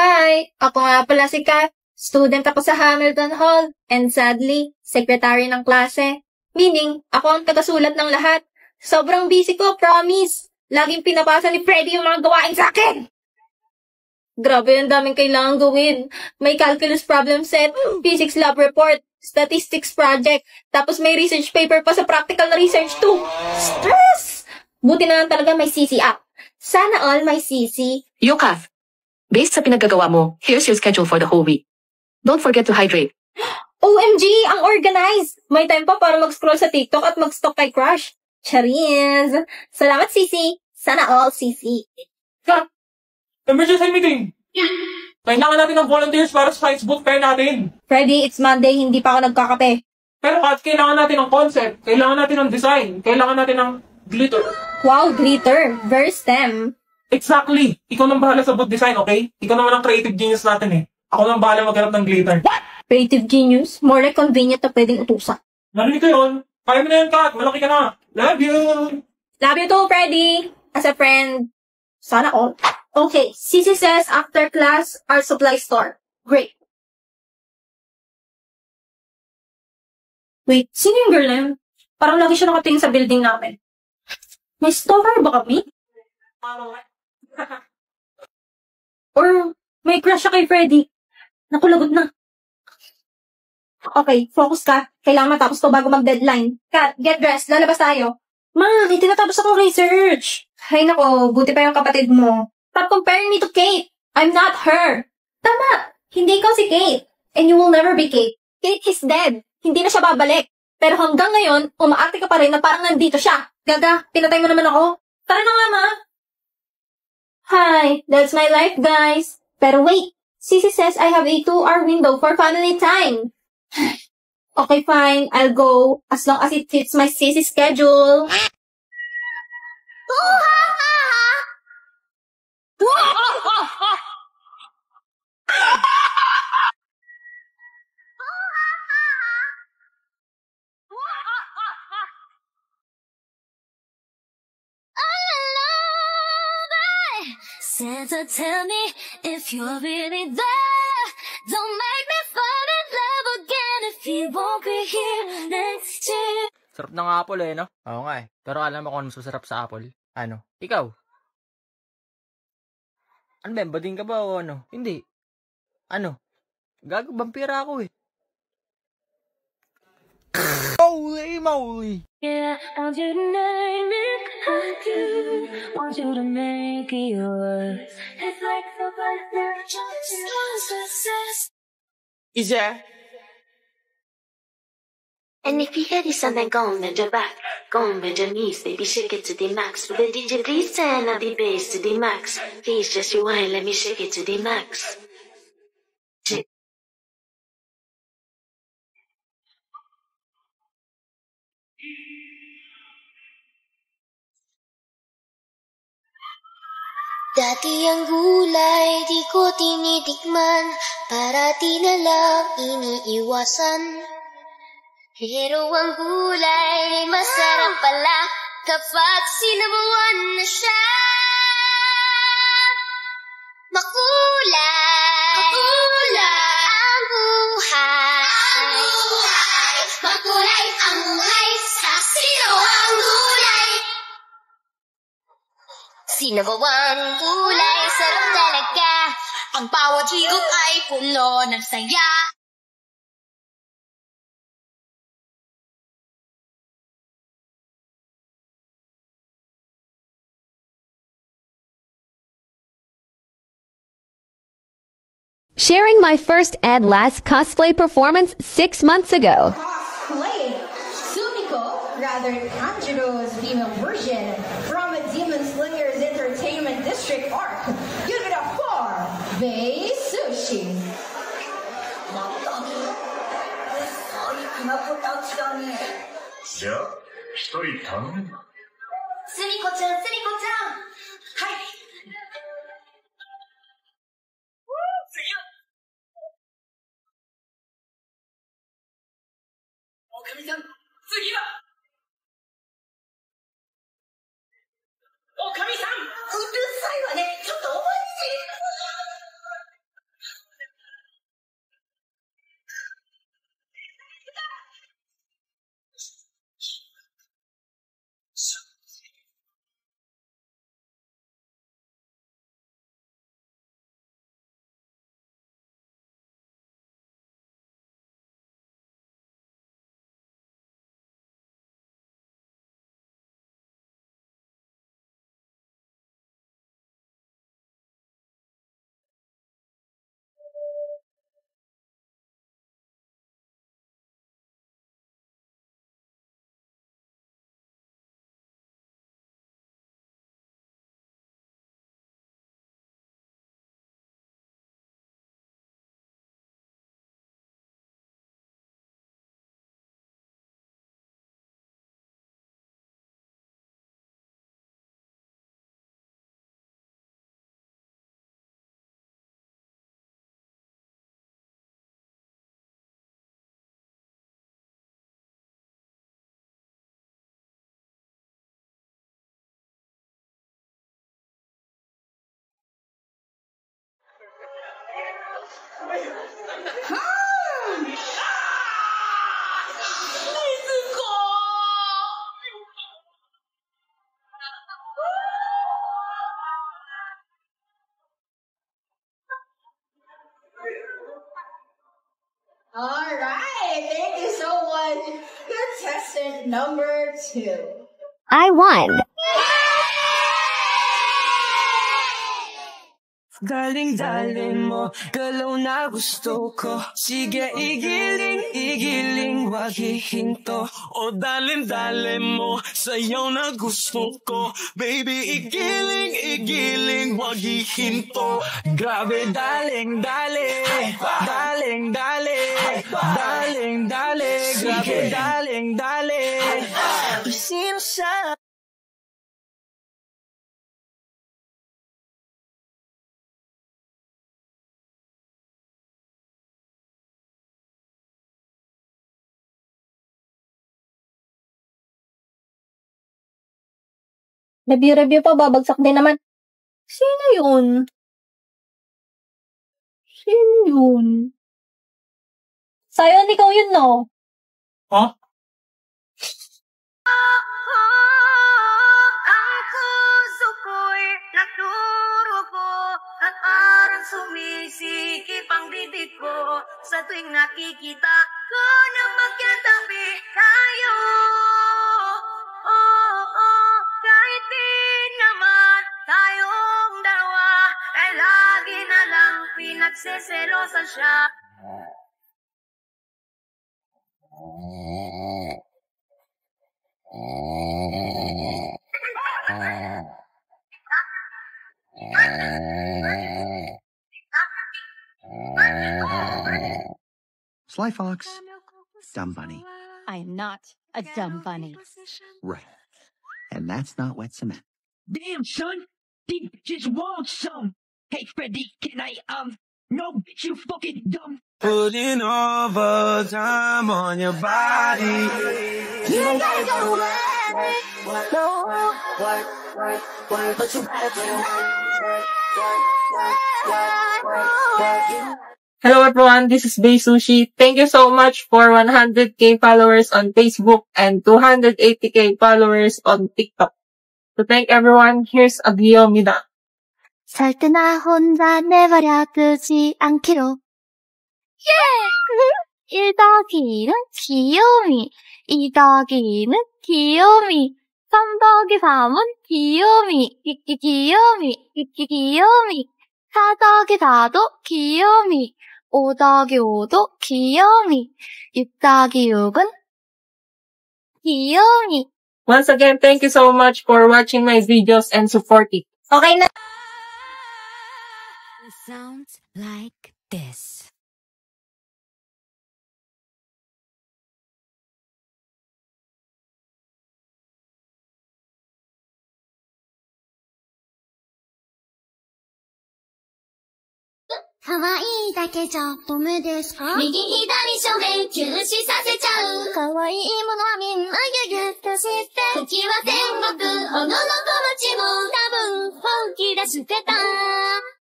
Hi! Ako nga pala si Kat. Student ako sa Hamilton Hall. And sadly, secretary ng klase. Meaning, ako ang tagasulat ng lahat. Sobrang busy ko, promise. Laging pinapasa ni Freddy yung mga gawain sa akin. Grabe, ang daming kailangan gawin. May calculus problem set, physics lab report, statistics project, tapos may research paper pa sa practical na research too. Stress! Buti na lang talaga may CC app. Sana all may CC. Yokath, based sa pinagagawa mo, here's your schedule for the whole week. Don't forget to hydrate. OMG! Ang organized! May time pa para mag-scroll sa TikTok at mag-stalk kay Crush. Charis! Salamat, CC. Sana all CC. Kat! Emergency meeting! Kailangan natin ng volunteers para sa science boot fair natin. Freddy, it's Monday, hindi pa ako nagkakape. Pero Kat, kailangan natin ng concept, kailangan natin ng design, kailangan natin ng glitter. Wow, glitter. Very STEM. Exactly! Ikaw nang bahala sa boot design, okay? Ikaw naman ang creative genius natin eh. Ako nang bahala maghanap ng glitter. What? Creative genius? More like convenient na pwedeng utusan. Narinig ko yun. Kaya mo na yan, Kat. Malaki ka na. Love you! Love you too, Freddy. As a friend. Sana all. Okay, CC says after class, art supply store. Great. Wait, sino yung girl na yun? Parang lagi siya nakatingin sa building namin. May stalker ba kami? Or may crush siya kay Freddy? Naku, lagot na. Okay, focus ka. Kailangan matapos to bago mag-deadline. Kat, get dressed. Lalabas tayo. Ma, may tinatapos akong research. Hay nako, buti pa yung kapatid mo. Stop comparing me to Kate. I'm not her. Tama, hindi ikaw si Kate. And you will never be Kate. Kate is dead. Hindi na siya babalik. Pero hanggang ngayon, umaarte ka pa rin na parang nandito siya. Gaga, pinatay mo naman ako. Tara na nga, ma. Hi, that's my life, guys. Pero wait, Sissy says I have a 2-hour window for family time. Okay, fine. I'll go as long as it fits my Sissy schedule. Santa, tell me if you're really there. Don't make me fall in love again if you won't be here next year. Sarap ng apple eh, no? Oo nga eh. Pero alam mo kung ano masasarap sa apple? Ano? Ikaw? Ano ba? Bading ka ba o ano? Hindi. Ano? Gago, vampira ako eh. Holy moly! Yeah, I want you to name it like you. Want you to make it yours. It's like the birthday success. Isa? And if you hear this, then go and bend your back. Go and bend your knees, baby, shake it to the max. But the DJ, please turn up the bass to the max. Please just rewind, let me shake it to the max. Dati ang gulay di ko tinitikman, parati na lang iniiwasan. Pero ang gulay masarap pala kapag sinabawan na siya. Makulay, makulay ang buhay. Makulay ang buhay, sa sino ang gulay? Sinabawang gulay, sarap talaga. Ang bawat higop ay puno ng saya. Sharing my first and last cosplay performance 6 months ago. Cosplay Sumiko, rather Angelo's female version from a Demon Slayers Entertainment District arc. Give it up for Bei Sushi. Sumiko-chan, Sumiko-chan! Hi! All right, thank you so much. Contestant number 2. I won. Daling mo, galaw na gusto ko. Sige, igiling, wag hihinto. O dalin mo, sayaw na gusto ko. Baby, igiling, wag hihinto. Grabe, daling, grabe, daling. Sino siya? Review pa, babagsak din naman. Sino yun? Sayon, ikaw yun, no? Huh? Ang puso ko'y nagdurugo at parang sumisikip ang bibig ko sa tuwing nakikita ko na magkatabi tayo. Kahit di naman tayong dalawa ay lagi na lang pinagseselosan siya. Sly Fox, dumb bunny. I'm not a dumb bunny. Right. And that's not wet cement. Damn, son! These bitches want some! Hey, Freddy, can I, no, bitch, you fucking dumb! Putting overtime on your body. You gotta go work, no, work, but you gotta do work. Hello everyone, this is Bay Sushi. Thank you so much for 100k followers on Facebook and 280k followers on TikTok. To thank everyone, here's Agiyomida. 살 때 나 혼자 내버려 두지 않기로. 예! 1 더하기는 귀요미, 2 더하기는 귀요미, 3 더하기 3은 귀요미, 귀요미, 4 더하기 4도 귀요미, 5 더하기 5도 귀요미, 6 더하기 6은 귀요미. Once again, thank you so much for watching my videos and support it. Okay na. It sounds like this. Kawaii だけじゃダメですか？右左正面休止させちゃう。可愛いものはみんなギュギュッとして。時は戦国、おののこのちも多分本気出してた。